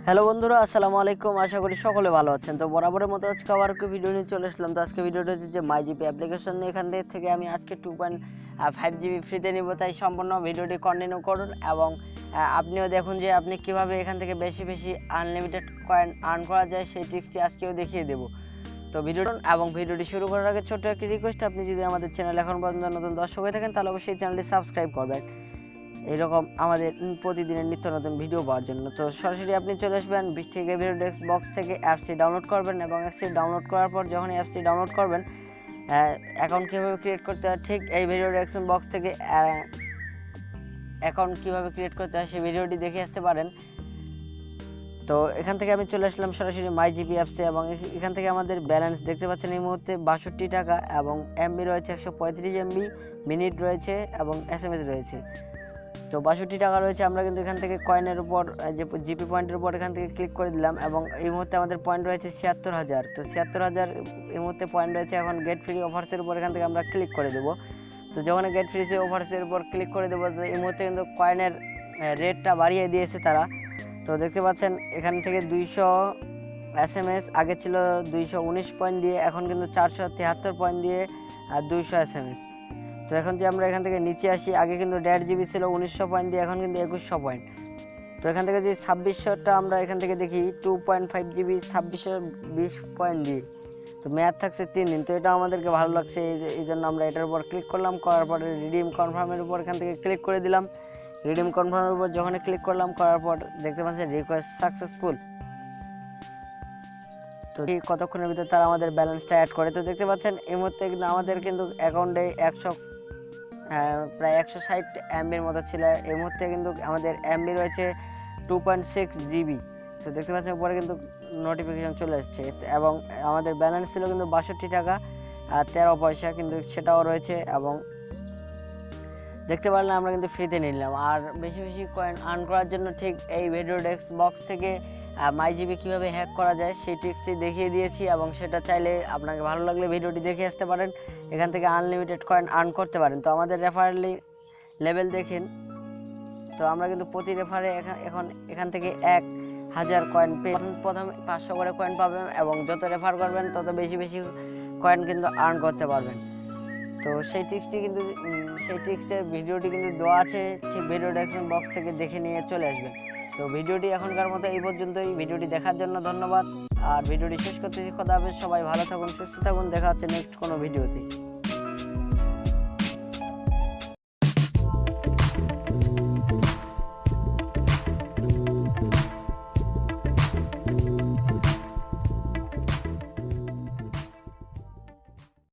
Hello বন্ধুরা, আসসালামু আলাইকুম। আশা করি সকলে ভালো আছেন। তো বরাবরের মতো আজকে আবার একটা ভিডিও নিয়ে চলে আসলাম। তো আজকে ভিডিওটা হচ্ছে যে মাই জিপি অ্যাপ্লিকেশন নিয়ে। এখান থেকে আমি আজকে 2.5 জিবি ফ্রিতে নিব, তাই সম্পূর্ণ ভিডিওটি কন্টিনিউ করুন এবং আপনিও দেখুন যে আপনি কিভাবে এখান থেকে বেশি বেশি আনলিমিটেড কয়েন আর্ন করা যায়, সেই ট্রিক্সটি আজকেও দেখিয়ে দেবো। তো ভিডিওটি শুরু করার আগে ছোট্ট একটি রিকোয়েস্ট, আপনি যদি আমাদের চ্যানেল এখন পর্যন্ত নতুন দর্শক হয়ে থাকেন তাহলে অবশ্যই চ্যানেলটি সাবস্ক্রাইব করবেন এইরকম আমাদের প্রতিদিনের নিত্য নতুন ভিডিও পাওয়ার জন্য। তো সরাসরি আপনি চলে আসবেন ঠিক এই ভিডিও ডেস্ক বক্স থেকে অ্যাপসটি ডাউনলোড করবেন এবং অ্যাপসটি ডাউনলোড করার পর যখন অ্যাপসটি ডাউনলোড করবেন অ্যাকাউন্ট কীভাবে ক্রিয়েট করতে হয় ঠিক এই ভিডিও ডেস্ক বক্স থেকে অ্যাকাউন্ট কীভাবে ক্রিয়েট করতে হয় সেই ভিডিওটি দেখে আসতে পারেন। তো এখান থেকে আমি চলে আসলাম সরাসরি মাই জিপি অ্যাপসে এবং এখান থেকে আমাদের ব্যালেন্স দেখতে পাচ্ছেন এই মুহূর্তে 62 টাকা এবং এমবি রয়েছে 135 এমবি, মিনিট রয়েছে এবং SMS রয়েছে। তো 62 টাকা রয়েছে। আমরা কিন্তু এখান থেকে কয়েনের উপর যে জিপি পয়েন্টের উপর এখান থেকে ক্লিক করে দিলাম এবং এই মুহূর্তে আমাদের পয়েন্ট রয়েছে 76,000। তো 76,000 এই মুহূর্তে পয়েন্ট রয়েছে। এখন গেট ফ্রি অফার্সের উপর এখান থেকে আমরা ক্লিক করে দেবো। তো যখন গেট ফ্রি অফার্সের উপর ক্লিক করে দেবো, তো এই মুহূর্তে কিন্তু কয়েনের রেটটা বাড়িয়ে দিয়েছে তারা। তো দেখতে পাচ্ছেন এখান থেকে 200 SMS আগে ছিল 219 পয়েন্ট দিয়ে, এখন কিন্তু 473 পয়েন্ট দিয়ে আর 200 SMS। তো এখন যে আমরা এখান থেকে নিচে আসি, আগে কিন্তু 1.5 জিবি ছিল 1900 পয়েন্ট দিয়ে, এখন কিন্তু 2100 পয়েন্ট। তো এখান থেকে যে 2600টা আমরা এখান থেকে দেখি 2.5 জিবি 2620 পয়েন্ট দিয়ে। তো মেয়াদ থাকছে 3 দিন। তো এটা আমাদেরকে ভালো লাগছে, এই জন্য আমরা এটার উপর ক্লিক করলাম। করার পরে রিডিম কনফার্মের উপর এখান থেকে ক্লিক করে দিলাম। রিডিম কনফার্মের উপর যখন ক্লিক করলাম, করার পর দেখতে পাচ্ছেন রিকোয়েস্ট সাকসেসফুল। তো কতক্ষণের ভিতরে তারা আমাদের ব্যালেন্সটা অ্যাড করে। তো দেখতে পাচ্ছেন এই মুহূর্তে কিন্তু আমাদের কিন্তু অ্যাকাউন্টে প্রায় 160 এমবির মতো ছিল। এই মুহূর্তে কিন্তু আমাদের এমবি রয়েছে 2.6 জিবি। তো দেখতে পাচ্ছেন উপরে কিন্তু নোটিফিকেশন চলে আসছে এবং আমাদের ব্যালেন্স ছিল কিন্তু 62 টাকা আর 13 পয়সা, কিন্তু সেটাও রয়েছে এবং দেখতে পারলাম আমরা কিন্তু ফ্রিতে নিলাম। আর বেশি বেশি কয়েন আর্ন করার জন্য ঠিক এই ভিডিও ডেস্ক বক্স থেকে মাই জিবি কীভাবে হ্যাক করা যায় সেই ট্রিক্সটি দেখিয়ে দিয়েছি এবং সেটা চাইলে আপনাকে ভালো লাগলে ভিডিওটি দেখে আসতে পারেন। এখান থেকে আনলিমিটেড কয়েন আর্ন করতে পারেন। তো আমাদের রেফারেলি লেভেল দেখেন, তো আমরা কিন্তু প্রতি রেফারে এখন এখান থেকে 1000 কয়েন পেয়ে প্রথমে 500 করে কয়েন পাবেন এবং যত রেফার করবেন তত বেশি বেশি কয়েন কিন্তু আর্ন করতে পারবেন। তো সেই ট্রিক্সটার ভিডিওটি কিন্তু দেওয়া আছে ঠিক ভিডিও ডেসক্রিপশন বক্স থেকে, দেখে নিয়ে চলে আসবেন। তো ভিডিওটি এখনকার মতো এই পর্যন্তই। ভিডিওটি দেখার জন্য ধন্যবাদ। আর ভিডিওটি শেষ করতেছি। খোদা হাফেজ। সবাই ভালো থাকুন, সুস্থ থাকুন। দেখা হচ্ছে নেক্সট কোনো ভিডিওতে।